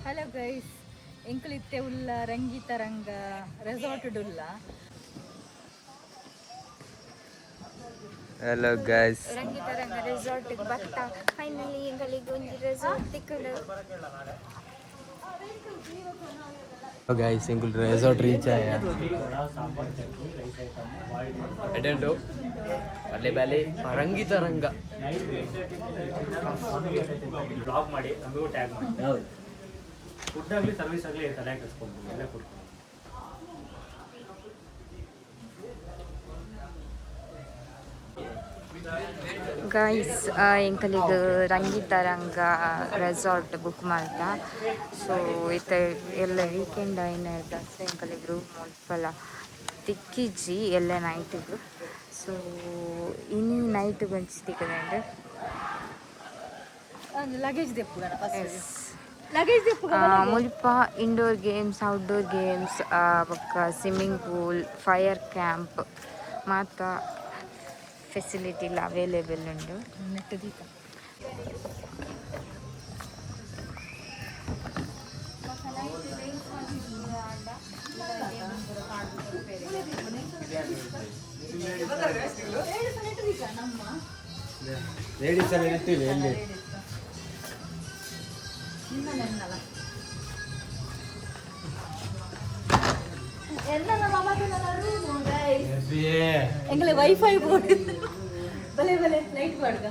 Hello guys, ಎಂಕುಲಿತ್ತೆ ಉಲ್ಲ Rangitaranga resort ಉಲ್ಲ. Hello guys, Rangitaranga resort ಬತ್ತ ಫೈನಲಿ ಎಂಗಳಿಗೆ ಒಂದು ರೆಸಾರ್ಟ್ ತಿಕ್ಕಲು. ಗೈಸ್ ಎಂಕುಲ್ ರೆಸಾರ್ಟ್ ರೀಚ್ ಆಯ ಎಡೆಂಡು ಅಲ್ಲೇ ಬ್ಯಾಲೆ ರಂಗಿತರಂಗ ಬ್ಲಾಗ್ ಮಾಡಿ ನಮಗೂ ಟ್ಯಾಗ್ ಮಾಡಿ. ಫುಡ್ ಆಗಲಿ ಸರ್ವಿಸ್ ಆಗಲಿ ತಲೆಯಾಗಿ ಕಟ್ಸ್ಕೊಂಡು ಎಲ್ಲ ಕೊಡ್ಕೊಂಡು ಗೈಸ್ ಎಂಕಲಿಗೆ ರಂಗಿತರಂಗ ರೆಸಾರ್ಟ್ ಬುಕ್ ಮಾಡ್ದ. ಸೊ ಇತ್ತ ಎಲ್ಲ ವೀಕೆಂಡ್ ಐನ ಸೊ ಎಂಕಲಿಗೆ ರೂಮ್ ಮುಲ್ಪಲ ತಿಕ್ಕಿಜ್ಜಿ ಎಲ್ಲ ನೈಟಿಗೆ. ಸೊ ಇನಿ ನೈಟ್ ಬಂಚಿ ತಿಕ್ಕದಂಡು ಮುಲ್ಪ ಇಂಡೋರ್ ಗೇಮ್ಸ್, ಔಟ್ಡೋರ್ ಗೇಮ್ಸ್, ಬೊಕ್ಕ ಸ್ವಿಮ್ಮಿಂಗ್ ಪೂಲ್, ಫೈರ್ ಕ್ಯಾಂಪ್ ಮಾತ ಫೆಸಿಲಿಟಿ ಎಲ್ಲ ಅವೈಲೇಬಲ್ ಉಂಡು. ಎಂಗಲೆ ವೈಫೈ ಬೋರ್ಡ್ ಬಲೆ ಬಲೆ ಲೈಟ್ ಬಾಡ್ಗ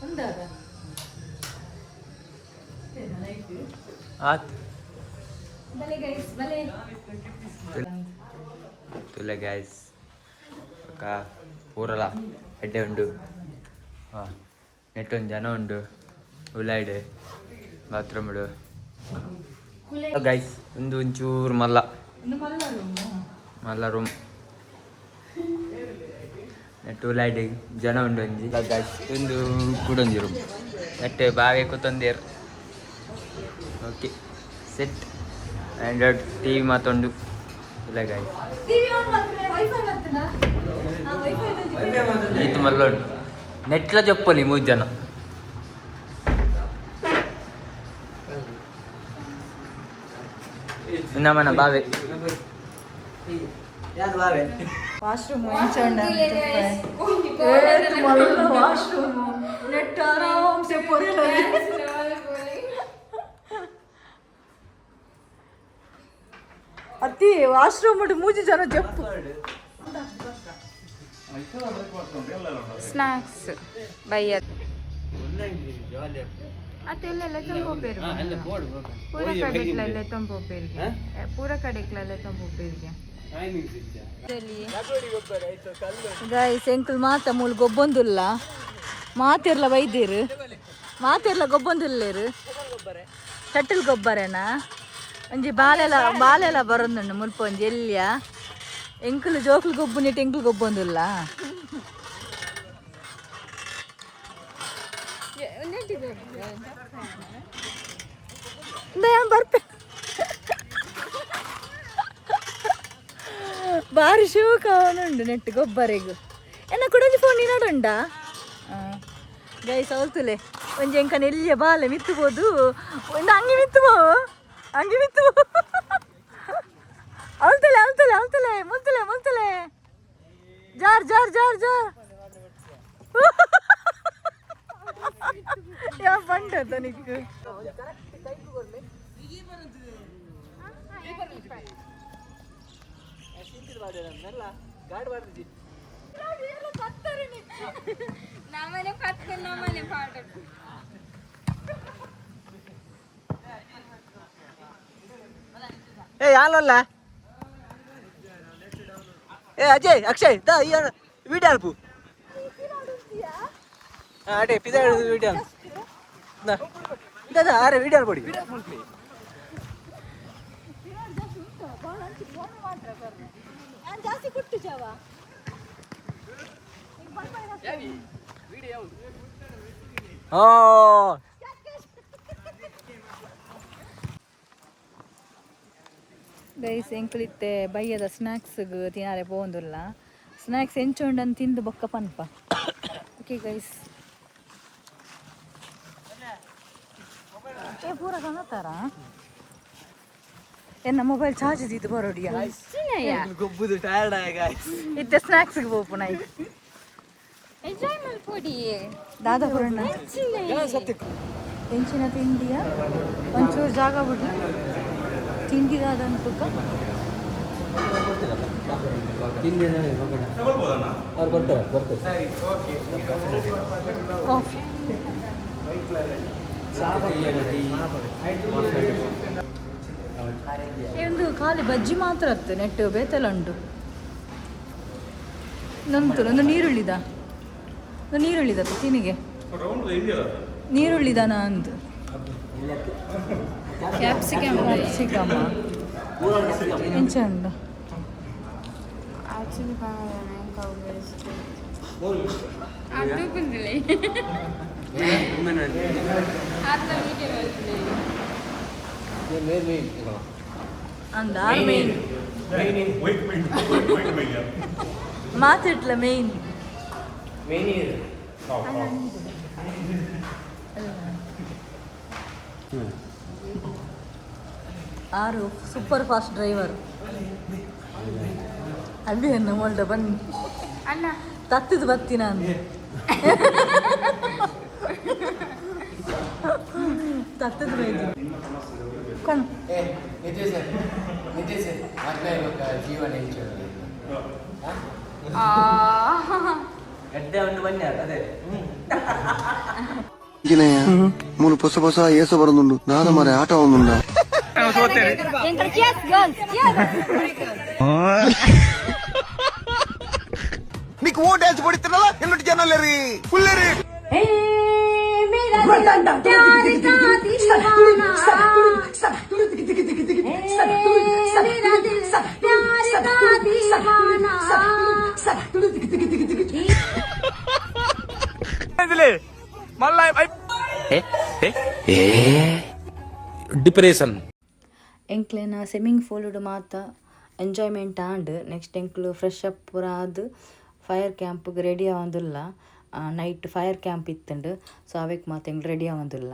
ಒಂದಾಗ ಆತ್ ಬಲೆ ಗೈಸ್ ಬಲೆ ತುಲೆ ಗೈಸ್ ಅಕ್ಕ ಪೂರಲ ಎಡ್ಡೆ ಉಂಡು. ನೆಟ್ಟೊಂದು ಜನ ಉಂಡು. ಉಲಾಯ್ಡೆ ಬಾತ್ರೂಮ್ ಉಡು ಗೈಸ್. ಒಂದು ಒಂಚೂರು ಮಲ್ಲ ರೂಮ್ ನೆಟ್ಟು ಉಲಾಯ್ಡೆ ಜನ ಉಂಡು ಒಂಜಿ ಗೈಸ್. ಒಂದು ಕೂಡೊಂಜಿ ರೂಮ್ ನೆಟ್ಟೆ ಬಾವೆ ಕೂತೊಂದೇರು. Okay set Android T V ಮಾತೊಂಡು ಇಲ್ಲ ಗೈಸ್. ಈತು ಮಲ್ಲೊಂಡು ನೆಟ್ಲ ಜಪ್ಪಲಿ 3 ಜನ. ನಮ್ಮನ ಬಾವೆ ವಾಶ್ರೂಮ್ ವಾಶ್ರೂಮ್ ನೆಟ್ ಆರಾಮ್ಸೆ ಪೊರೆಲ ಅತ್ತಿ ವಾಶ್ರೂಮ್ ಉಂಟು 3 ಜನ ಜಪ್ಪು. ಸ್ನಾಕ್ಸ್ ಬೈಯ ಅದೆಲ್ಲೆಲ್ಲ ತಂಬೋಪೇರು ಪೂರ ಕಡೆಕ್ಲೆಲ್ಲ ತಂಬೋಪೇರಿಗೆ ಪೂರ ಕಡೆಕ್ಲೆಲ್ಲ ತಂಬೋಪೇರಿಗೆ. ಗೈಸ್ ಎಂಕುಲ್ ಮಾತ ಮೂಲ ಗೊಬ್ಬೊಂದುಲ್ಲ ಮಾತೆರ್ಲ ಬೈದೇರು ಮಾತೆರ್ಲ ಗೊಬ್ಬೊಂದುಲ್ಲೇರು ಶಟಲ್ ಗೊಬ್ಬರೇನಾ ಒಂಜಿ ಬಾಲೆಲ ಬರೋದುಂಡು ಮುಲ್ಪ ಒಂಜಿ ಎಲ್ಯ ಎಂಕುಲು ಜೋಕ್ಲು ಗೊಬ್ಬು ನೆಟ್ಟು ಎಂಕುಲು ಗೊಬ್ಬೊಂದುಲ್ಲ. ಬರ್ಪೆ ಬಾರಿ ಶೋಕ ಅವನುಂಡು ನೆಟ್ಟು ಗೊಬ್ಬರಿಗು ಎನ್ನ ಕುಡೊಂಜಿ ಫೋನ್ ನೀನಾಡುಂಡ ಗೈಸ್ ಅವಲ್ತುಲೆ ಒಂಜಿ ಎಂಕನ ಎಲ್ಲಿಯ ಬಾಲೆ ಮಿತ್ತುಬೋದು ಒಂದು ಅಂಗಿ ಮಿತ್ತುವೋ ಅವಲ್ತಲೆ ಮುಲ್ತಲೆ ಜಾರ್ ಯಾ ಬಂಡ ತನಿಕ್ ಏ ಯಾಲಲ್ಲ ಏ ಅಜಯ್ ಅಕ್ಷಯ್ ದ ವಿಡಿಯೋ ಅಲ್ಪು ಅಡೆ ಪಿದಾ ವಿಡಿಯೋ ದ ಅರೆ ವಿಡಿಯೋ ಅಲ್ಪಡಿ ಜಾಸ್ತಿ ಕೊಟ್ಟು ಜಾವ ಓ ಗೈಸ್ ಎಂಕುಲಿತ್ತೆ ಬಯ್ಯದ ಸ್ನ್ಯಾಕ್ಸ್ಗೆ ತಿನ್ನಾರೆ ಪೋಂದುಲ್ಲ. ಸ್ನ್ಯಾಕ್ಸ್ ಎಂಚೊಂಡನ್ನು ತಿಂದು ಬೊಕ್ಕ ಪನ್ಪ. Okay guys. ಪೂರ ಕಾಣತಾರ ಎನ್ನ ಮೊಬೈಲ್ ಚಾರ್ಜ್ ಇದ್ದು ಬರೋಡಿಯ ಗೊಬ್ಬುದು ಟಯರ್ಡ್ ಆಗ ಇತ್ತೆ ಸ್ನಾಕ್ಸ್ಗೆ ಹೋಗ್ಪುಣ ಎಂಜಾಯ್ ಮಾಡ್ಕೊಡಿ ದಾದಾ ಬರೋಣ ಹೆಂಚಿನ ತಿಂಡಿಯ ಒಂಚೂರು ಜಾಗ ಬಿಡ್ರಿ ತಿಂಡಿಗಾದ ಅನ್ಕೋಕ ಅವ್ರು ಬರ್ತಾರೆ ಕಾಫಿ ಒಂದು ಖಾಲಿ ಬಜ್ಜಿ ಮಾತ್ರ ಅತ್ತು ನೆಟ್ಟು ಬೇತೆಲ್ಲ ಉಂಟು ನಂತು ಒಂದು ನೀರುಳ್ಳಿದ ತಿನಿಗೆ ನೀರುಳ್ಳಿದಾನ ಅಂದು ಕ್ಯಾಪ್ಸಿಕಮ್ ಎಂಚ ಉಂಡು ಅಂದ ಮೇನ್ ಮಾತಿಟ್ಲ ಮೇನ್ ಆರು ಸೂಪರ್ ಫಾಸ್ಟ್ ಡ್ರೈವರ್ ಅಲ್ಲಿ ಮೊಳ್ಳ ಬನ್ನಿ ಅಣ್ಣ ತತ್ತಿದ್ದು ಬರ್ತೀನ ಅಂದೆ ತತ್ತದು ಬೈದು ಕಣ್ ಮೂರು ಹೊಸ ಹೊಸ ಏಸ ಬರುന്നുണ്ട് നാളെ മര ആട്ട വന്നുണ്ട് నీకు ఓ డాన్స్ పొడిస్తున్నావా ఎన్నటి జనాలేరి పుల్లేరి ಡಿಪ್ರೆಷನ್ ಎಂಕ್ಲೆನ ಸ್ವಿಮ್ಮಿಂಗ್ ಫೂಲ್ಡ್ ಮಾತ ಎಂಜಾಯ್ಮೆಂಟ್ ಆಂಡ್ ನೆಕ್ಸ್ಟ್ ಎಂಕ್ಲು ಫ್ರೆಶ್ ಅಪ್ ಪೂರ ಆದ್ ಫೈರ್ ಕ್ಯಾಂಪ್ಗೆ ರೆಡಿ ಆವಂದಿಲ್ಲ ನೈಟ್ ಫೈರ್ ಕ್ಯಾಂಪ್ ಇತ್ತಂಡು ಸೊ ಅವಕ್ಕೆ ಮಾತು ಎಂಗ್ಲು ರೆಡಿ ಆವಂದಿಲ್ಲ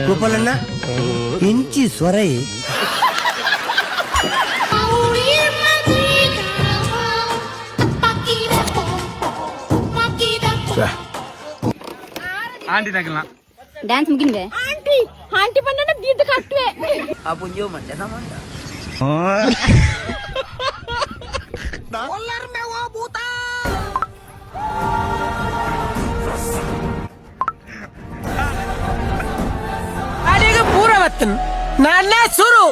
ಗೋಪಾಲಣ್ಣ ಹೆಂಚಿ ಸ್ವರೈ ಆಂಟಿ ನಗಲ ಡ್ಯಾನ್ಸ್ ಮುಗಿಂದೆ ಆಂಟಿ ಆಂಟಿ ಬಂದ ದೀದ ಕಟ್ವೆ ಆ ಪುಂಜೋ ಮಂಡ್ಯ ಸಂಬಂಧ ಪೂರವತ್ತನ್ ನನ್ನ ಸುರು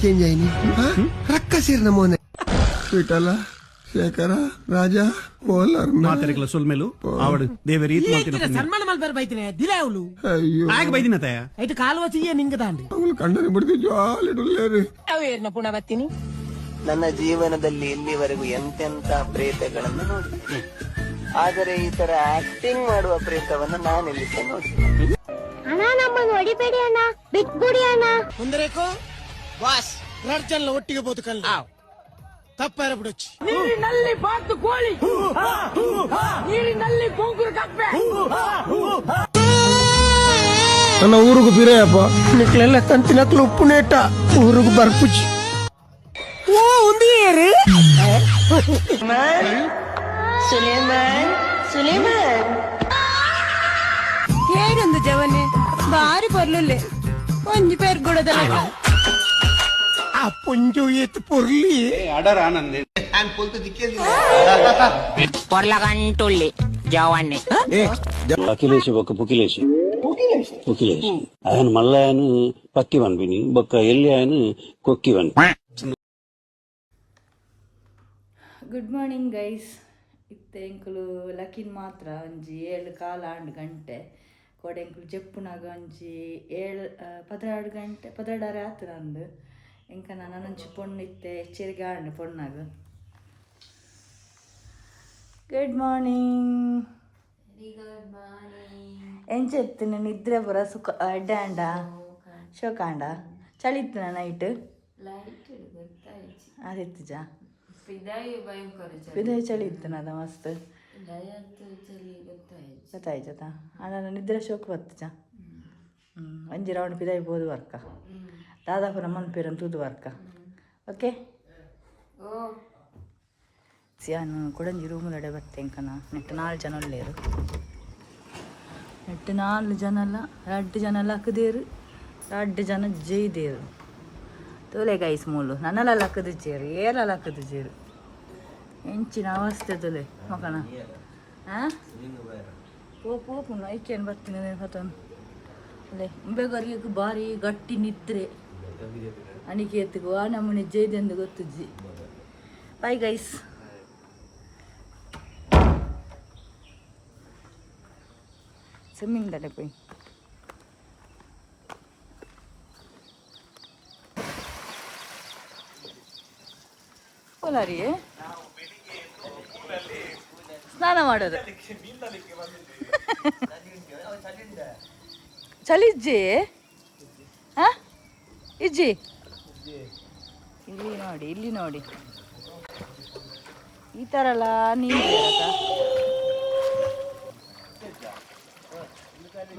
చేంజ్ అయింది రక్క సీరిన మోనే విఠల శేఖర రాజా పోలర్ ಮಾತೆರೆಗಳ ಸುಲ್ಮೆಲು ಆವಡು ದೇವರಿ ಸನ್ಮಾನ ಮಲ್ಬರ್ ಬೈತಿನ ದಿಲಾವುಲು అయ్యో ಆಗ ಬೈದಿನ ತಾಯ ಐದು ಕಾಲುವ ಸಿಯ್ಯ ನಿಂಗದಾಂಡಿ ಅವಳು ಕಂಡನೆ ಬಿಡ್ತಿ ಜಾಲಿಡುಲ್ಲೇರಿ ಅವೇರ್ನ ಪುಣವತ್ತಿನಿ ನನ್ನ ಜೀವನದಲ್ಲಿ ಇಲ್ಲಿವರೆಗೂ ಎಂತೆಂತ ಪ್ರೇತಗಳನ್ನು ನೋಡಿದ್ದೀನಿ, ಆದರೆ ಈ ತರ ಆಕ್ಟಿಂಗ್ ಮಾಡುವ ಪ್ರೇತವನ್ನು ನಾನೆಲ್ಲಿದ್ದೆ ನೋಡಿದ್ದೀನಿ. ಅಣ್ಣ ನಮ್ಮನ್ನು ಹೊಡಿಬೇಡಿ ಅಣ್ಣ ಬಿಟ್ಬಿಡಿ ಅಣ್ಣ ಮುಂದರೇಕೋ ಬಾಸ್ ರಡ್ಜನ್ಲ ಒಟ್ಟಿಗೆ ಬದುಕಲ್ಲ ತಪ್ಪಾರ ಬಿಡೊಚ್ಚಿ ನೀರಿನಲ್ಲಿ ಬಾತು ಕೋಳಿ ನೀರಿನಲ್ಲಿ ಬೊಂಗುರು ಕಪ್ಪೆ ನನ್ನ ಊರುಗು ಬಿರೆಯಪ್ಪ ನಿಕ್ಲೆಲ್ಲ ಕಂತಿನಕ್ಲು ಉಪ್ಪು ನೇಟ ಊರುಗು ಬರ್ಪುಚ್ಚಿ ಓ ಒಂದು ಏರು ಏನೊಂದು ಜವನೆ ಬಾರಿ ಬರ್ಲುಲ್ಲೆ ಒಂಜಿ ಪೇರ್ ಗುಡದಲ್ಲ ಆ ಪುಂಜು ಎತ್ತು ಪೊರ್ಲಿ పొర్లగంటుల్లి జవాన్ని అఖిలేష్ బొక్క పుకిలేష్ పుకిలేష్ ఆయన మళ్ళీ ఆయన పక్కి వన్పిని బొక్క ఎల్లి ఆయన కొక్కి వన్. ಗುಡ್ ಮಾರ್ನಿಂಗ್ ಗೈಸ್ ಇತ್ತೆ ಎಂಕುಲು ಲಕಿನ್ ಮಾತ್ರ ಒಂಜಿ 7 ಕಾಲ 8 ಗಂಟೆ ಕೋಡೆ ಎಂಕುಲು ಜಪ್ಪುನಾಗ ಒಂಜಿ 12 ಗಂಟೆ 12 ಆತು ನಂದು ಎಂಕ ನಾನು ಒಂಚಿ ಪೊಣ್ಣು ಇತ್ತೆ ಎಚ್ಚರಿಕೆ ಆಂಡು ಪೊಣ್ಣಾಗ. Good morning. ಎಂಚೆತ್ತು ನಿದ್ರೆ ಪುರ ಸುಖ ಅಡ್ಡಾಂಡ ಶೋಕಾಂಡ ಚಳಿ ಇತ್ತು ನೈಟ್ ಅದಿತ್ತು ಜಾ ಪಿದಾಯಿ ಚಳಿ ಇತ್ತು ಅದ ಮಸ್ತ್ ಗೊತ್ತಾಯ್ತದ ಅಣ್ಣ ನಿದ್ರೆ ಶೋಕ ಬತ್ತು ಜಾ ಒಂಜಿ ರೌಂಡ್ ಪಿದಾಯಿ ಬೋದು ವರ್ಕ ದಾದಾಪುರ ಮನ್ಪೇರನ್ ತೂದು ವರ್ಕ ಓಕೆ ನಾನು ಕೊಡಂಜಿ ರೂಮುಲಡೆ ಬರ್ತೆ ಇಂಕನ ನೆಟ್ಟು 4 ಜನ ಒಳ್ಳೆಯರು ನೆಟ್ಟು 4 ಜನ ಅಲ್ಲ 2 ಜನ ಲಕ್ಕದೇರು 2 ಜನ ಜೈದೇರು ತೋಲೆ ಗೈಸ್ ಮೂಲು ನನ್ನೆಲ್ಲ ಲಕ್ಕದ ಚೇರು ಏರ ಲಕ್ಕದ ಚೇರು ಹೆಂಚಿನ ಅವಸ್ಥೆ ತೊಲೆ ಮಕಣ ಹಾಂ ಪೋಪು ಐಕೇನು ಬರ್ತೀನಿ ಹೊತ್ತನು ಅಲ್ಲೇ ಮುಂಬೆಗರಿಗೆ ಭಾರಿ ಗಟ್ಟಿ ನಿದ್ರೆ ಅನಿಕೇತಿಗೂ ಆ ನಮ್ಮನೆ ಜೈದೆಂದು ಗೊತ್ತುಜ್ಜಿ ಬೈ ಗೈಸ್ ಸ್ವಿಮ್ಮಿಂಗ್ ದಡೆ ಪೋಯ್ ಕೋಲಾರಿ ಸ್ನಾನ ಮಾಡೋದು ಚಳಿಜ್ಜಿ ಹಾಂ ಇಜ್ಜಿ ಇಲ್ಲಿ ನೋಡಿ ಈ ಥರ ಎಲ್ಲ ನೀರು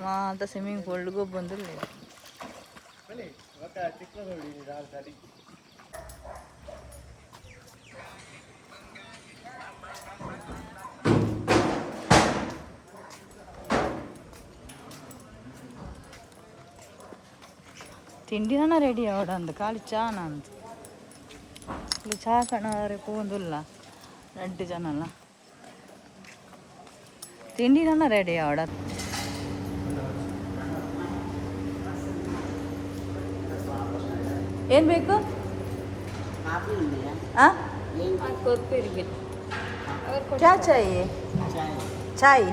ಮಾತ ಸ್ವಿಮ್ಮಿಂಗ್ ಪೂಲ್ಗೂ ಬಂದಿಲ್ಲ ತಿಂಡಿನ ರೆಡಿ ಅವಡ ಅಂದ ಖಾಲಿ ಚಾನ ಅಂತ ಇಲ್ಲಿ ಚಾ ಕಣವರೆ ಪೋಂದಿಲ್ಲ 2 ಜನ ಅಲ್ಲ ತಿಂಡಿನ ರೆಡಿ ಅವಡ ಏನು ಬೇಕು क्या चाहिए चाय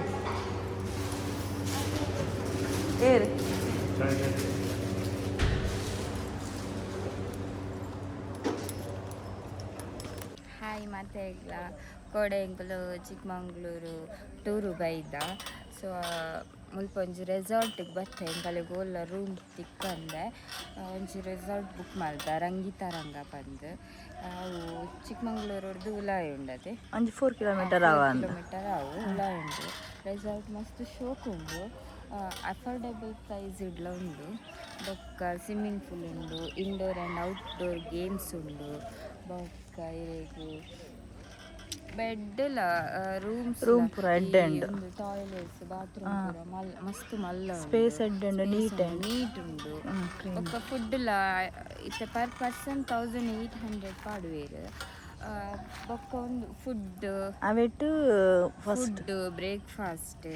ಏರ್ ಹಾಯ್ ಮತ್ತೆ ಈಗ ಕೊಡೆಂಗ್ಲು ಚಿಕ್ಕಮಂಗ್ಳೂರು ಟೂರು ಬೈದ ಸೊ ಮುಲ್ಪ ಒಂಜಿ ರೆಸಾರ್ಟಿಗೆ ಬರ್ತೆ ಎಂಕಲೆ ಗೋಲ್ಲ ರೂಮ್ ತಿಕ್ಕಂದೆ ಒಂಜಿ ರೆಸಾರ್ಟ್ ಬುಕ್ ಮಾಡ್ದೆ ರಂಗಿತರಂಗ ಬಂದು ಅವು ಚಿಕ್ಕಮಂಗ್ಳೂರವ್ರದ್ದು ಉಲಾಯಿ ಉಂಡದೆ ಒಂಜಿ 4 ಕಿಲೋಮೀಟರ್ ಅವು ಉಲಾಯಿ ಉಂಡು ರೆಸಾರ್ಟ್ ಮಸ್ತ್ ಶೋಕ್ ಉಂಡು ಅಫೋರ್ಡೆಬಲ್ ಪ್ರೈಸ್ ಇಡ್ಲ ಉಂಡು ಬೊಕ್ಕ ಸ್ವಿಮ್ಮಿಂಗ್ ಪೂಲ್ ಉಂಡು ಇಂಡೋರ್ ಆ್ಯಂಡ್ ಔಟ್ಡೋರ್ ಗೇಮ್ಸ್ ಉಂಡು ಬೊಕ್ಕ ಇರೆಗು ಬೆಡ್ ರೂಮ್ ಪೂರ ಎಡ್ಡೆ ಉಂಡು ಟಾಯ್ಲೆಟ್ಸ್ ಬಾತ್ರೂಮ್ ಪೂರ ಮಸ್ತ್ ಮಲ್ಲ ಸ್ಪೇಸ್ ಎಡ್ಡೆ ಉಂಡು ನೀಟ್ ಉಂಡು ಬೊಕ್ಕ ಫುಡ್ ಇತ್ತ ಪರ್ ಪರ್ಸನ್ 1800 ಪಾಡುವೇರು ಬೊಕ್ಕ ಒಂದು ಫುಡ್ ಅವೆಟ್ಟು ಫುಡ್ ಬ್ರೇಕ್ಫಾಸ್ಟ್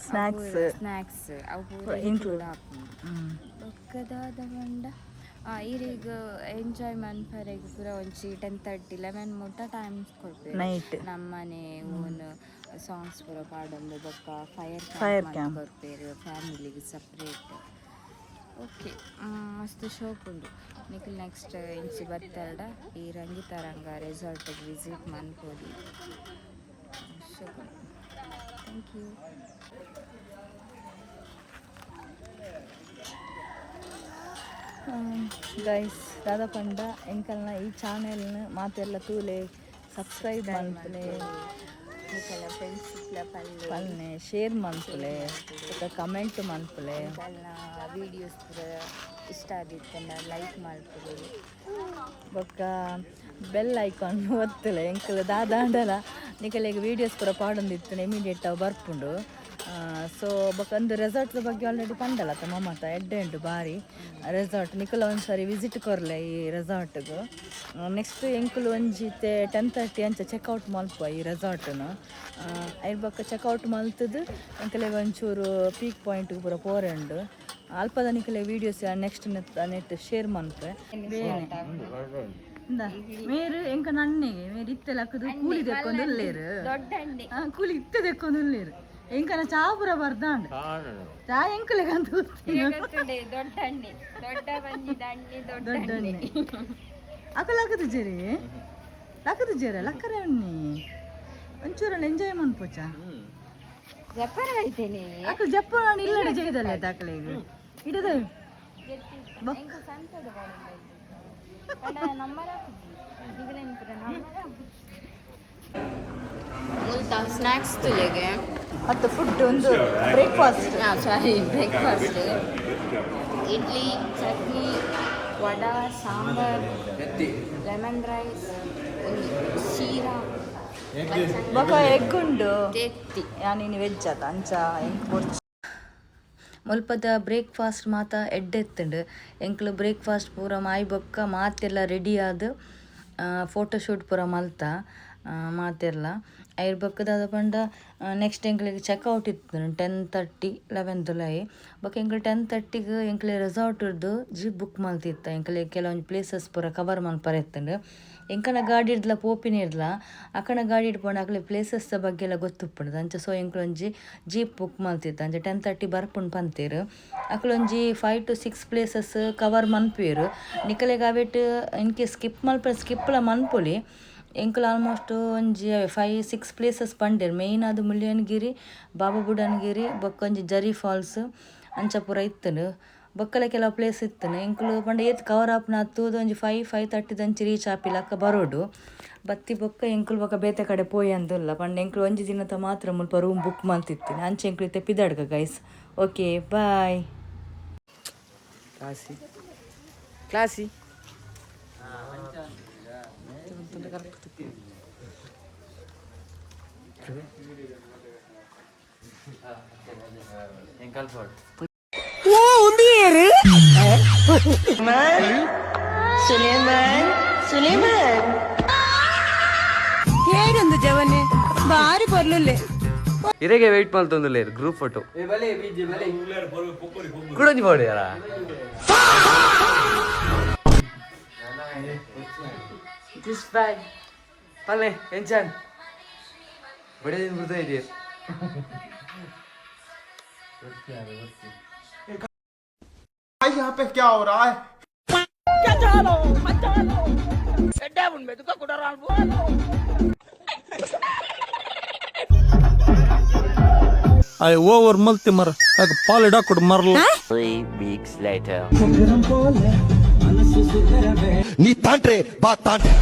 ಸ್ನ್ಯಾಕ್ಸ್ ಅವು ಪೂರ ಇನ್ಕ್ಲೂಡ್ ಆಪುಂಡು ಬೊಕ್ಕದಾದ ಬಂಡ ಈರೀಗ ಎಂಜಾಯ್ ಮನ್ಪರೆಗ್ ಪೂರ ಒಂಚಿ 10:30-11 ಮುಟ್ಟ ಟೈಮ್ ಕೊಡ್ಬೇಕು ನೈಟ್ ನಮ್ಮನೆ ಓನ್ ಸಾಂಗ್ಸ್ ಪೂರ ಪಾಡೊಂದು ಬೊಕ್ಕ ಫೈರ್ ಕ್ಯಾಂಪ್ ಕೊಡ್ಪೇರು ಫ್ಯಾಮಿಲಿಗೆ ಸಪ್ರೇಟ್ ಓಕೆ ಮಸ್ತ್ ಶೋಕ್ ಉಂಡು ನಿಖಿಲ್ ನೆಕ್ಸ್ಟ್ ಇಂಚಿ ಬತ್ತರಡ ಈ ರಂಗಿತರಂಗ ರೆಸಾರ್ಟಿಗೆ ವಿಸಿಟ್ ಮನ್ಪೋದಿ ಶೋಕ್ ಥ್ಯಾಂಕ್ ಯು ಗೈಸ್ ದಾದಾ ಪಂಡ ಎಂಕಲ್ನ ಈ ಚಾನೆಲ್ನ ಮಾತೆಲ್ಲ ತೂಲೆ ಸಬ್ಸ್ಕ್ರೈಬ್ ಮಲ್ಪಲೆ ಫ್ರೆಂಡ್ಸ್ ಪಲ್ಲೆ ಶೇರ್ ಮಲ್ಪಲೆ ಕಮೆಂಟ್ ಮಲ್ಪಲೆ ವೀಡಿಯೋಸ್ ಪೂರ ಇಷ್ಟ ಆದಿತ್ತಂಡ ಲೈಕ್ ಮಾಡ್ತೀವಿ ಬೊಕ್ಕ ಬೆಲ್ ಐಕಾನ್ ಒತ್ತಲೆ ಎಂಕಲ್ ದಾದಾಂಡಲ ನಿಕಲೆಗ್ ವೀಡಿಯೋಸ್ ಪೂರ ಪಾಡೊಂದಿತ್ತು ಇಮಿಡಿಯೇಟ್ ಅವು ಬರ್ಪುಂಡು ಸೊ ಬೊಕ್ಕ ರೆಸಾರ್ಟ್ ಬಗ್ಗೆ ಆಲ್ರೆಡಿ ಪಂಡಲ್ಲ ಮಮತ ಎಡ್ಡೆ ಉಂಟು ಬಾರಿ ರೆಸಾರ್ಟ್ ನಿಕುಲ ಒಂದ್ಸರಿ ವಿಸಿಟ್ ಕೊರ್ಲೆ ಈ ರೆಸಾರ್ಟ್ಗೂ ನೆಕ್ಸ್ಟ್ ಎಂಕುಲು ಒಂಜಿತೆ 10:30 ಅಂಚ ಚೆಕ್ಔಟ್ ಮಲ್ಪ ಈ ರೆಸಾರ್ಟ್ನು ಐರ್ ಬೊಕ್ಕ ಚೆಕ್ಔಟ್ ಮಲ್ತದು ಎಂಕಲೆ ಒಂಚೂರು ಪೀಕ್ ಪಾಯಿಂಟ್ಗೆ ಪೂರ ಪೋರೆಂಡು ಅಲ್ಪದ ನಿಕಲೆ ವೀಡಿಯೋಸ್ ನೆಕ್ಸ್ಟ್ ನೆಟ್ ಶೇರ್ ಮನ್ಪೆ ಮೇರು ಎಂಕ ನನ್ನೆಗೆ ಮೇರು ಇತ್ತೆ ಲಕ್ಕದು ಕೂಲಿ ತೆಕ್ಕೊಂದುಲ್ಲೇರು ಕೂಲಿ ಇತ್ತೆ ತೆಕ್ಕೊಂದುಲ್ಲೇರು ಎಂಕನ ಚಾ ಪೂರ ಬರ್ದಾಂಡ್ ಚಾ ಎಂಕಲೆಗಂತ ದೊಡ್ಡಣ್ಣೆ ಅಕ್ಕ ಲಕ್ಕದು ಜೇರೆ ಲಕ್ಕರೆ ಉಣ್ಣಿ ಒಂಚೂರಲ್ಲಿ ಎಂಜಾಯ್ ಮನ್ಪೋಚ ಜಪ್ಪರ ಐತೇನೆ ಅಕ್ಕ ಜಪ್ಪ ಇಲ್ಲಡೆ ಜಗದಲ್ಲ ತಾಕಲೆ ಈಗ ಇಡದ ಎಂಕು ಸಂತದ ಕಡ ನಂಬರ್ ಇದು ನೆನಪಿರ ನಂಬರ್ ಮುಲ್ತಾ ಸ್ನಾಕ್ಸ್ ತುಲೆಗೆ ಮತ್ತು ಫುಡ್ ಒಂದು breakfast sorry breakfast idli chutney vada sambar lemon rice sheera ಬೊಕ ಎಗ್ ಉಂಡು ತೆತ್ತಿ ನೀನು ವೆಜ್ ಆತ ಅಂಚ ಎಂಕ್ ಬೊರ್ಚಿ ಮುಲ್ಪದ ಬ್ರೇಕ್ಫಾಸ್ಟ್ ಮಾತ ಎಡ್ಡೆತ್ತುಂಡು ಎಂಕ್ಲು ಬ್ರೇಕ್ಫಾಸ್ಟ್ ಪೂರ ಮಾಯಿ ಬೊಕ್ಕ ಮಾತೆಲ್ಲ ರೆಡಿ ಆದ್ ಫೋಟೋಶೂಟ್ ಪೂರ ಮಲ್ತ ಮಾತೆಲ್ಲ ಐರ್ ಬೊಕ್ಕದಾದ ಪಂಡ ನೆಕ್ಸ್ಟ್ ಎಂಕ್ಲಿಗೆ ಚೆಕ್ಔಟ್ ಇತ್ತು 10:30 11 ಬೊಕ್ಕ ಎಂಕ್ಲು 10:30 ಎಂಕ್ಲೆ ರೆಸಾರ್ಟ್ದು ಜೀಪ್ ಬುಕ್ ಮಲ್ತಿತ್ತ ಎಂಕ್ಲೆ ಕೆಲವೊಂದು ಪ್ಲೇಸಸ್ ಪೂರ ಕವರ್ ಮಲ್ಪರ ಎತ್ತುಂಡು ಎಂಕನ ಗಾಡಿ ಇಡ್ಲ ಪೋಪಿನ ಇಡ್ಲ ಅಕ್ಕನ ಗಾಡಿ ಇಡ್ಕೊಂಡು ಅಕ್ಲೆ ಪ್ಲೇಸಸ್ ಬಗ್ಗೆ ಎಲ್ಲ ಗೊತ್ತುಪ್ಪುಂಡು ಅಂಚ ಸೊ ಎಂಕ್ಲೊಂಜಿ ಜೀಪ್ ಬುಕ್ ಮಲ್ತಿತ್ತು ಅಂಚೆ 10:30 ಬರ್ಪುಂಡು ಪಂತೇರು ಅಕ್ಲೊಂಜಿ 5 to 6 ಪ್ಲೇಸಸ್ ಕವರ್ ಮನ್ಪೇರು ನಿಕಲೆಗೆ ಅವೆಟ್ ಇನ್ ಕೇಸ್ ಸ್ಕಿಪ್ಲ ಮನ್ಪೊಲಿ ಎಂಕುಲು ಆಲ್ಮೋಸ್ಟ್ ಒಂಜಿ 5-6 ಪ್ಲೇಸಸ್ ಪಂಡೇರು ಮೇಯ್ನ್ ಅದು ಮುಳ್ಳಯ್ಯನಗಿರಿ ಬಾಬಾ ಬುಡನ್ಗಿರಿ ಬೊಕ್ಕ ಒಂಜಿ ಜರಿ ಫಾಲ್ಸ್ ಅಂಚ ಪೂರ ಇತ್ತನು ಬೊಕ್ಕಲ ಕೆಲವು ಪ್ಲೇಸ್ ಇತ್ತನು ಎಂಕುಲು ಪಂಡ ಏತ್ ಕವರ್ ಆಪ್ನ ಹತ್ತುದು ಒಂಜಿ 5-5:30 ದಂಚಿ ರೀಚ್ ಆಪಿಲ್ಲ ಅಕ್ಕ ಬರೋಡು ಬತ್ತಿ ಬೊಕ್ಕ ಎಂಕುಲು ಬೊಕ್ಕ ಬೇತೆ ಕಡೆ ಪೋಯಿ ಅಂದಿಲ್ಲ ಪಂಡ ಎಂಕುಲು ಒಂಜಿ ದಿನದ ಮಾತ್ರ ಮುಲ್ಪ ರೂಮ್ ಬುಕ್ ಮಾಡ್ತಿತ್ತೀನಿ ಅಂಚೆ ಎಂಕುಲು ತೆಪ್ಪಿದಾಡ್ಗ ಗೈಸ್ ಓಕೆ ಬಾಯ್ ಕ್ಲಾಸಿ ಹೇಗಂದು ಜವನೆ ಬಾರಿ ಬರ್ಲುಲ್ಲೆ ಇರೆಗೆ ವೆಯ್ಟ್ ಮಾಡ್ತಂದಿಲ್ಲ ಗ್ರೂಪ್ ಫೋಟೋ ಕುಡಂಜಿ ಮಾಡಿ ಯಾರ ದಿಸ್ ಬ್ಯಾಗ್ ಪಲ್ಲೆ ಎಂಚಾನ್ ಬಡೇದಿನ ಬಿಡ್ತಾ ಇದೆಯಾ यहाँ पे क्या हो रहा है I over multi mar ag palida kod marlo 3 weeks later ni tantre ba tantre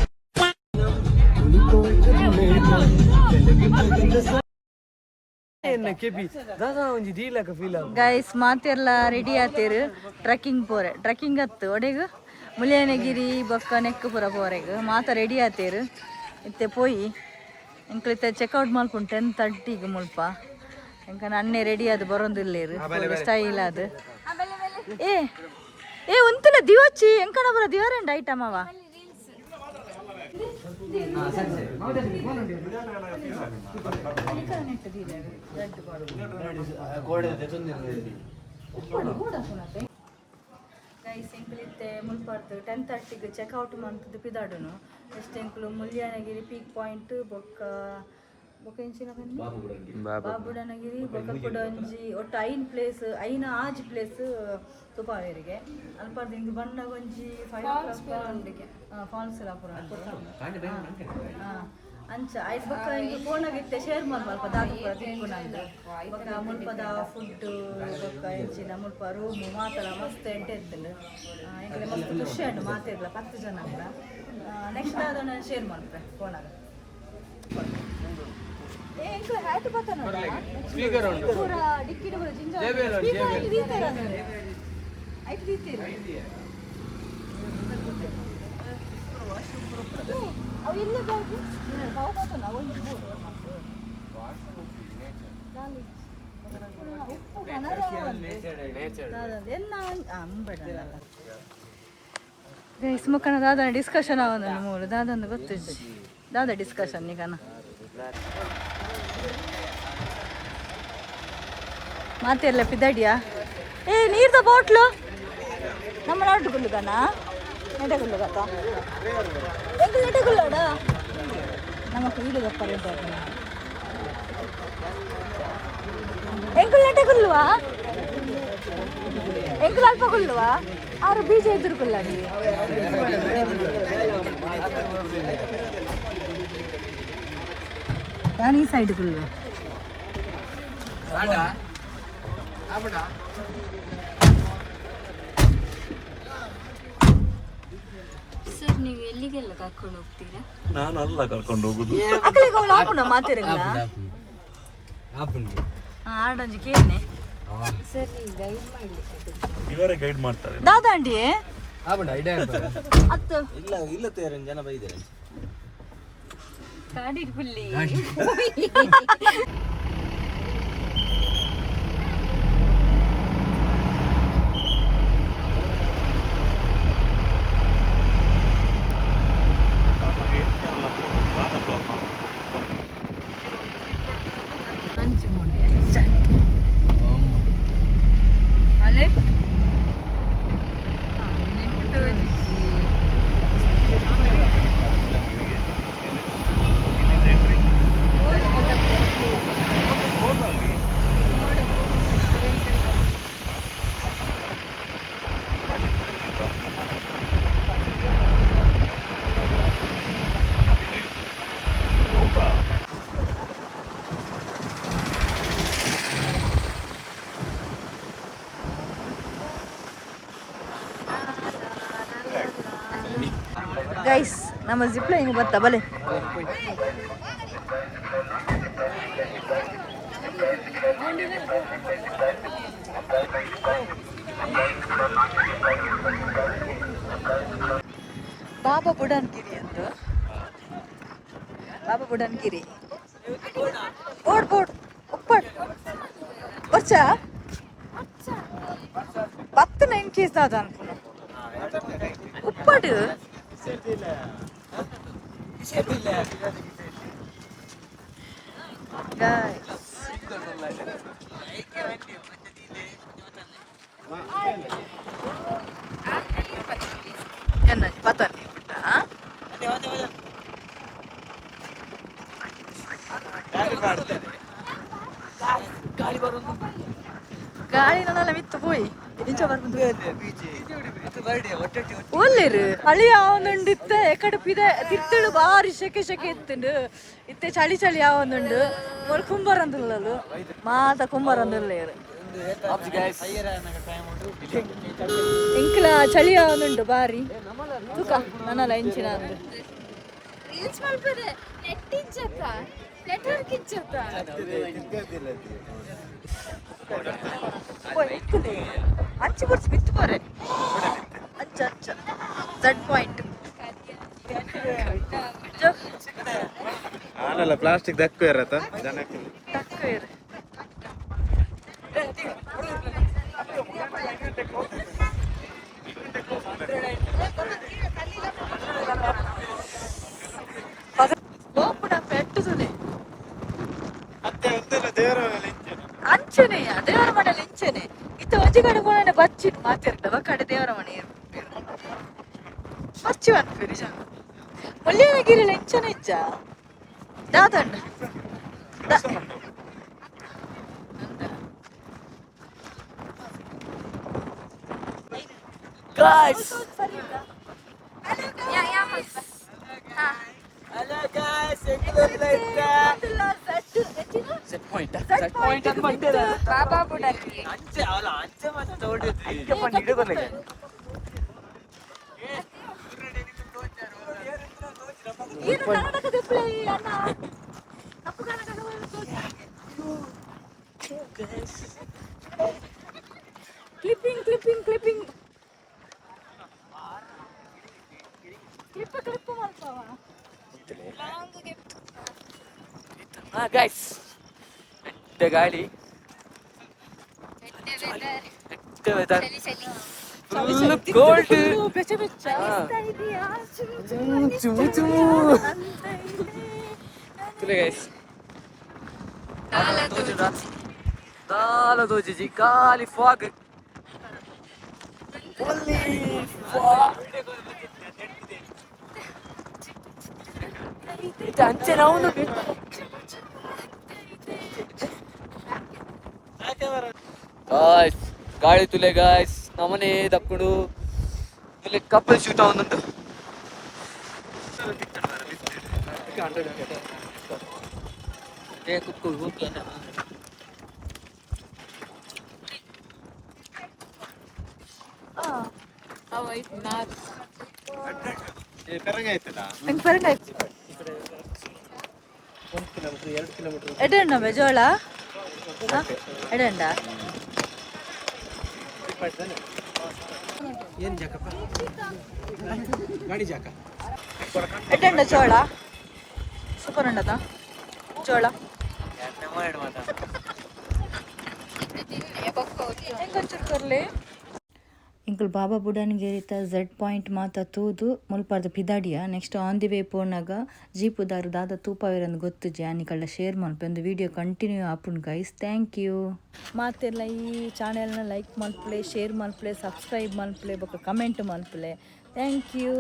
guys ಮಾತೆಲ್ಲ ರೆಡಿ ಆತೇರು ಟ್ರೆಕ್ಕಿಂಗ್ ಪೋರೆ ಟ್ರೆಕ್ಕಿಂಗ್ ಹತ್ತು ಒಡೆಗು ಮುಳ್ಳಯ್ಯನಗಿರಿ ಬೊಕ್ಕ ನೆಕ್ಕು ಪೂರ ಪೋರೆಗ್ ಮಾತ ರೆಡಿ ಆತೇರು ಇತ್ತೆ ಪೋಯಿ ಎಂಕ್ಲಿತ್ತೆ ಚೆಕ್ಔಟ್ ಮಲ್ಪುಂಡು 10:30 ಮುಲ್ಪ ಎಂಕನ ಅನ್ನೆ ರೆಡಿ ಅದು ಬರೋದಿಲ್ಲೇರು ಸ್ಟೈಲ್ ಅದು ಏ ಒಂತಲ ದಿವಚ್ಚಿ ಎಂಕನ ಬರ ದಿವರೆಂಡ ಐಟಮ್ ಅವ ಗೈಸ್ ಎಂಕ್ಲಿತ್ತೆ ಮುಲ್ಪರ್ದು 10:30 ಚೆಕ್ಔಟ್ ಮಂತದ್ದು ಪಿದಾಡುನು ನೆಕ್ಸ್ಟ್ ಎಂಕ್ಲು ಮುಳ್ಳಯ್ಯನಗಿರಿ ಪೀಕ್ ಪಾಯಿಂಟ್ ಬೊಕ್ಕ ಎಂಚಿನ ಬಾಬುಡನಗಿರಿ ಬೊಕ್ಕ ಕೂಡ ಒಂಜಿ ಒಟ್ಟು 5 ಪ್ಲೇಸ್ 5 ಆಜ್ ಪ್ಲೇಸ್ ತುಪಾವೇರಿಗೆ ಅಲ್ಪರ್ದು ಹಿಂಗೆ ಬಂದಾಗ ಒಂಜಿ 5 ಫಾಲ್ಸ್ ಎಲ್ಲ ಪೂರ ಅಂಚ ಐದು ಬೊಕ್ಕ ಹಿಂಗೆ ಫೋನಾಗಿತ್ತೆ ಶೇರ್ ಮಲ್ಪ ದಾದು ಪೂರ ತಿನ್ಕೊಂಡ ಬೊಕ್ಕ ಮುಲ್ಪದ ಫುಡ್ ಬೊಕ್ಕ ಎಂಚಿನ ಮುಲ್ಪ ರೂಮು ಮಾತಲ್ಲ ಮಸ್ತ್ ಎಂಟೆ ಇತ್ತಂಡು ಎಂಕಲೆ ಮಸ್ತ್ ಖುಷಿ ಉಂಟು ಮಾತಿರ್ಲ 10 ಜನ ಕೂಡ ನೆಕ್ಸ್ಟ್ ಅದನ್ನು ಶೇರ್ ಮಾಡ್ತಾರೆ ಫೋನಾಗ ಎಂಕಲ ಹ್ಯಾಟ್ ಬತ್ತನ ಸ್ಪೀಕರ್ ಉಂಟು ಪೂರ ಡಿಕ್ಕಿಡ ಪೂರ ಜಿಂಜ ಸ್ಪೀಕರ್ ಐಟ್ ದೀತೆರ ಅಂದ್ರೆ ಐಟ್ ದೀತೆರ ಅವು ಇಲ್ಲ ಬಾಬು ಬಾವು ಬತ್ತನ ಒಂದು ಉಪ್ಪು ಗೈಸ್ ಮುಖನ ದಾದ ಡಿಸ್ಕಷನ್ ಆವನ ಮೂರು ದಾದಂದು ಗೊತ್ತಿದ್ದು ದಾದ ಡಿಸ್ಕಷನ್ ಈಗನ ಮಾತೆಲ್ಲ ಪಿದಾಡಿಯಾ ನೀರ್ದ ಬಾಟ್ಲು ನಮ್ಮ ನಾಟುಗುಲ್ಲುಗನ ನೆಟಗುಲ್ಲುಗತ್ತ ಎಂಕಲ್ ನೆಟಗುಲ್ಲಡ ನಮ್ಮ ಇಡುಗಪ್ಪ ಎಂಕಲ್ ನೆಟಗುಲ್ವಾ ಎಂಕಲ್ ಅಲ್ಪ ಗುಲ್ವಾ ಆರು ಬೀಜ ಎದುರುಗುಲ್ಲ ನೀವು ನಾನು ಈ ಸೈಡ್ ಗುಲ್ವ ಸರ್ ನೀವು ಎಲ್ಲಿಗೆಲ್ಲ ಕರ್ಕೊಂಡು ಹೋಗ್ತೀರಾ? ನಾನು ಅಲ್ಲ ಕರ್ಕೊಂಡು ಹೋಗುದು. ಅಕ್ಕಲಿಗೆ ಅವಳು ಆಪುನ ಮಾತಿರಂಗ ಆಡಂಜಿ ಕೇನೆ ಸರ್ ನೀವು ಗೈಡ್ ಮಾಡಲಿಕ್ಕೆ ಇವರೇ ಗೈಡ್ ಮಾಡ್ತಾರೆ. ದಾದಾಂಡಿ ಅತ್ತು ಇಲ್ಲ ತೇರನ್ ಜನ ಬೈದಾರೆ. ಕಾಡಿ ಫುಲ್ಲಿ ಗೈಸ್ ನಮ್ಮ ಜಿಪ್ ಲೈನ್ ಗೊತ್ತಾ ಬಲೆ ಬಾಬಾ ಬುಡನ್ಗಿರಿ ಅಂತ ಬಾಬಾ ಬುಡನ್ಗಿರಿ ಬೋರ್ಡ್ ಬೋರ್ಡ್ ಉಪ್ಪಡ್ ವರ್ಷ 10 ಇಂಚಸ್ ದಾದ ಅನ್ಕೊಂಡು ಉಪ್ಪಡು ಪತನಿ ಗಾಳಿ ನನ್ನೆಲ್ಲ ಮಿತ್ತು ಹೋಯ್ ಇಂಚ ಬರ್ಬಂದು ಒಳ್ಳೆರು ಹಳಿ ಯಾವೊಂದುಂಡು ಎಕಡೆ ಪಿದೆ ತಿರ್ತಳು ಬಾರಿ ಶೆಕೆ ಇತ್ತುಂಡು ಇತ್ತೆ ಚಳಿ ಯಾವೊಂದುಂಡು ಮೊಲ್ ಕುಂಬಾರಂದುಲ್ಲಲು ಮಾತ ಕುಂಬಾರಂದುಲ್ಲೇರು ಇಂಕ್ಲ ಚಳಿ ಯಾವೊಂದುಂಡು ಬಾರಿ ತೂಕ ನನ್ನಲ್ಲ ಇಂಚಿನ ಅಂದು ರೀಲ್ಸ್ ಮಾಡ್ತಾರೆ ನೆಟ್ ಇಂಚಕ್ಕ ನೆಟ್ವರ್ಕ್ ಇಂಚಕ್ಕ ಅಂಚು ಬರ್ಸಿ ಬಿತ್ತು ಬಾರೆ ಅಂಚ ಝಡ್ ಪಾಯಿಂಟ್ ಆನಲ್ಲ ಪ್ಲಾಸ್ಟಿಕ್ ದಕ್ಕು ಇರತ್ತ ಜನಕ್ಕೆ ತಕ್ಕ ಇರು ಅಂಚನೆಯ ದೇವರ ಮನೆಯಲ್ಲಿ ಇಂಚನೆ ಇತ್ತ ಒಂಜಿ ಕಡೆ ಕೊನೆ ಬಚ್ಚಿ ಮಾತಿರ್ಲ ಕಡೆ ದೇವರ ಮನೆ ಬಚ್ಚಿ ಅನ್ಪೇರಿ ಜನ ಮುಳ್ಳಿನಗಿರಿಲ ಇಂಚನೆ ಇಜ್ಜ ದಾದಂಡ Guys. Hello guys, set point ಅಂತ ಮಾಡ್ತಾರೆ ಬಾಬಾ ಬುಡನ್ಗಿರಿ ಅಂಚೆ ಅವಳ ಅಂಚೆ ಮತ್ತೆ ತೋಡಿದ್ವಿ ಅದಕ್ಕೆ ಪಂಡ ಹಿಡಿಯೋಲ್ಲ ಏನು ಕನ್ನಡಕ ದಿಪ್ಪಲೆ ಅಣ್ಣ ತಪ್ಪು ಕನ್ನಡಕ ಕ್ಲಿಪ್ಪಿಂಗ್ ಕ್ಲಿಪ್ ಮಾಡ್ತಾವ ಗೈಸ್ ಎಟ್ಟ ಗಾಳಿ ಫುಲ್ ಕೋಲ್ಡ್ ಬೆಚ್ಚ ಬೆಚ್ಚ ಚುಮು ಚುಮು ಗೈಸ್ ತಾಲ ತೋಜಿ ಖಾಲಿ ಫಾಗ್ ಅಂಚೆ ನಾವು ಗಾಳಿ ತುಲೆ ಗಾಯ್ಸ್ ನಮ್ಮನೆ ದಪ್ಪಡು ಇಲ್ಲಿ ಕಪ್ಪಲ್ ಶೂಟ್ ಅವನೊಂದು ಕುಕ್ಕು ಎಡಂಡ ಜೋಳ ಎಡಂಡ ಎಡಂಡ ಜೋಳ ಸೂಪರ್ ಉಂಡದ ಜೋಳ ಹೆಂಗೊಂಚೂರು ಕೊರ್ಲಿ ಇಂಕುಲು ಬಾಬಾ ಬುಡನ್ಗೇರಿತ ಝೆಡ್ ಪಾಯಿಂಟ್ ಮಾತ ತೂದು ಮುಲ್ಪಾರ್ದ ಪಿದಾಡಿಯ ನೆಕ್ಸ್ಟ್ ಆನ್ ದಿ ವೇ ಪೋನಾಗ ಜೀಪು ದಾರು ದಾದ ತೂಪಾವಿರಂದು ಗೊತ್ತುಜಿ ಆನಿಕಳ್ಳ ಶೇರ್ ಮಲ್ಪೆ ಒಂದು ವಿಡಿಯೋ ಕಂಟಿನ್ಯೂ ಆಪುಂಡು ಗೈಸ್. Thank you. ಮಾತೆಲ್ಲ ಈ ಚಾನೆಲ್ನ ಲೈಕ್ ಮಲ್ಪಲೆ, ಶೇರ್ ಮಲ್ಪಲೆ, ಸಬ್ಸ್ಕ್ರೈಬ್ ಮಲ್ಪಲೆ, ಬೊಕ್ಕ ಕಮೆಂಟ್ ಮಲ್ಪಲೆ. Thank you.